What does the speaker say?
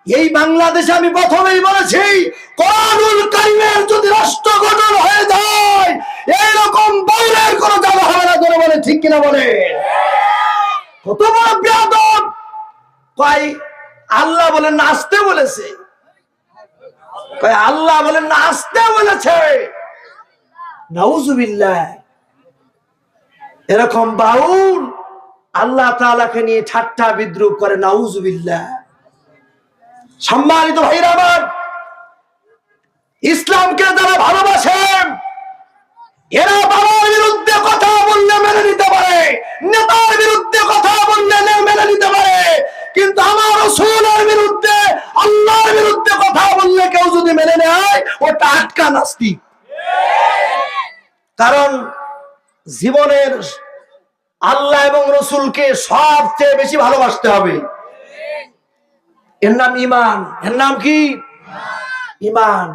এই বাংলাদেশে আমি প্রথমেই বলেছি, কোরআনুল কারীমের যদি রাষ্ট্র গঠন হয়ে যায়, এইরকম বাউলের কোন জায়গা হবে না। করে বলে ঠিক কিনা বলে? কত বড় বেয়াদব! কয় আল্লাহ বলেন না আসতে বলেছে, কয় আল্লাহ বলেন না আসতে বলেছে। নাউজুবিল্লাহ। এরকম বাউল আল্লাহ তাআলাকে নিয়ে ঠাট্টা বিদ্রুপ করে। নাউজুবিল্লাহ। সম্মানিত ভাইরা আমার, ইসলামকে যারা ভালোবাসেন এরা বাবার বিরুদ্ধে কথা বললে মেনে নিতে পারে, নেতার বিরুদ্ধে কথা বললে মেনে নিতে পারে, কিন্তু আমার রাসূলের বিরুদ্ধে, আল্লাহর বিরুদ্ধে কথা বললে কেউ যদি মেনে নেয়, ওটা আটকা নাস্তিক। কারণ জীবনের আল্লাহ এবং রাসূলকে সবচেয়ে বেশি ভালোবাসতে হবে। এর নাম ঈমান। এর নাম কি? ঈমান।